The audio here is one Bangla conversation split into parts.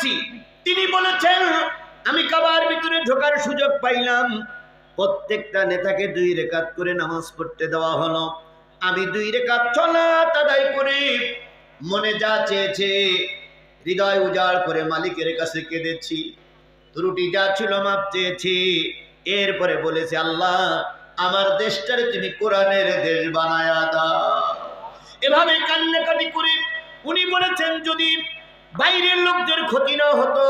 বলেছি। তিনি বলেছেন আমি কাবার ভিতরে ঢোকার সুযোগ পাইলাম, প্রত্যেকটা নেতাকে 2 রাকাত করে নামাজ পড়তে দেওয়া হলো। আমি 2 রাকাত সালাত আদায় করে মনে যা চেয়েছে হৃদয় উজাড় করে মালিকের কাছে কেঁদেছি, ত্রুটি যা ছিল মাপ চেয়েছি। এরপরে বলেছে আল্লাহ আমার দেশটারে তুমি কোরআনের দেশ বানায়া দাও। এভাবে কান্নাকাটি করে উনি বলেছেন যদি বাইরের লোকদের ক্ষতি না হতো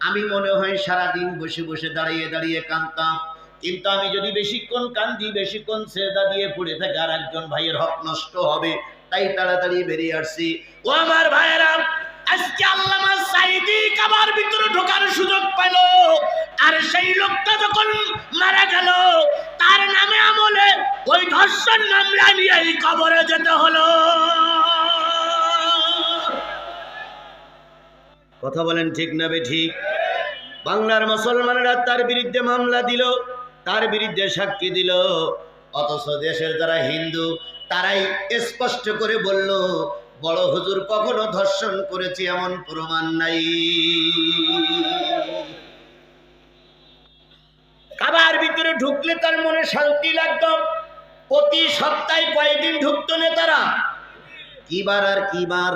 আমি মনে হয় সারাদিন বসে বসে দাঁড়িয়ে দাঁড়িয়ে কাঁদতাম, কিন্তু আমি যদি বেশিক্ষণ কান্দি, বেশিক্ষণ সেজদা দিয়ে পড়ে থাকে আর একজন ভাইয়ের হক নষ্ট হবে, তাই তাড়াতাড়ি বেরিয়ে আসছি। ও আমার ভাইয়েরা, আজকে আল্লামা সাঈদী কাবার ভিতরে ঢোকার সুযোগ পেল, আর সেই লোকটা যখন মারা গেল তার নামে আমলে ওই ধর্ষণ মামলা নিয়ে এই কবরে যেতে হলো। কথা বলেন ঠিক না বেঠিক? বাংলার মুসলমানেরা তার বিরুদ্ধে মামলা দিল, তার বিরুদ্ধে সাক্ষী দিল, অথচ দেশের যারা হিন্দু তারাই স্পষ্ট করে বলল বড় হুজুর কখনো ধর্ষণ করেছে এমন প্রমাণ নাই। কাবার ভিতরে ঢুকলে তার মনে শান্তি লাগতো। প্রতি সপ্তাহে কয়েকদিন ঢুকতো নেতারা? কিবার আর কিবার?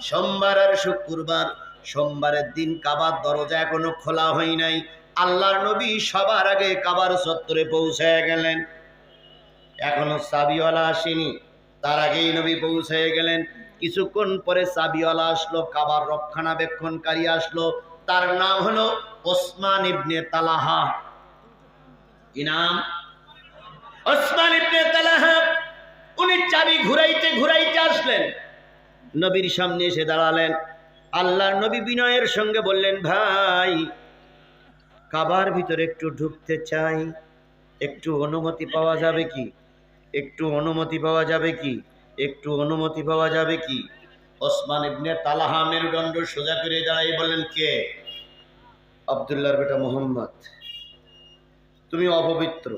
সোমবার আর শুক্রবার। সোমবারের দিন কাবার দরজা এখনো খোলা হয় নাই, আল্লাহর নবী সবার আগে কাবার চত্বরে পৌঁছায় গেলেন। এখনো চাবিওয়ালা আসেনি, তার আগেই নবী পৌঁছায় গেলেন। কিছুক্ষণ পরে চাবিওয়ালা আসলো, কাবার রক্ষণাবেক্ষণকারী আসলো, তার নাম হলো ওসমান ইবনে তালহা। কি নাম? ওসমান ইবনে তালহা। উনি চাবি ঘুরাইতে ঘুরাইতে আসলেন, নবীর সামনে এসে দাঁড়ালেন। আল্লাহর নবী বিনয়ের সঙ্গে বললেন ভাই কাবার ভিতরে একটু ঢুকতে চাই, একটু অনুমতি পাওয়া যাবে কি? একটু অনুমতি পাওয়া যাবে কি? একটু অনুমতি পাওয়া যাবে কি? ওসমান ইবনে তালহা মেরুদণ্ড সোজা করে দাঁড়াই বললেন কে? আব্দুল্লাহর বেটা মোহাম্মদ, তুমি অপবিত্র।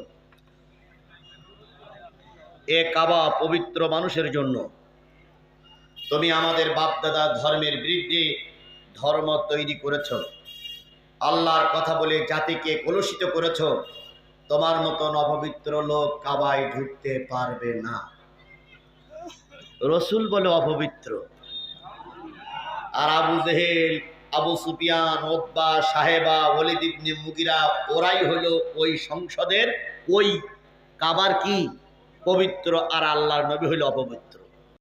এ কাবা পবিত্র মানুষের জন্য, তুমি আমাদের বাপদাদা ধর্মের বিরুদ্ধে ধর্ম তৈরি করেছ, আল্লাহর কথা বলে জাতিকে কলুষিত করেছ, তোমার মতন অপবিত্র লোক কাবায় ঢুকতে পারবে না। রসুল বলে অপবিত্র, আর আবু জেহেল, আবু সুফিয়ান, উতবা, সাহেবা, ওয়ালিদ ইবনে মুগিরা ওরাই হলো ওই সংসদের ওই কাবার কি পবিত্র, আর আল্লাহর নবী হইল অপবিত্র।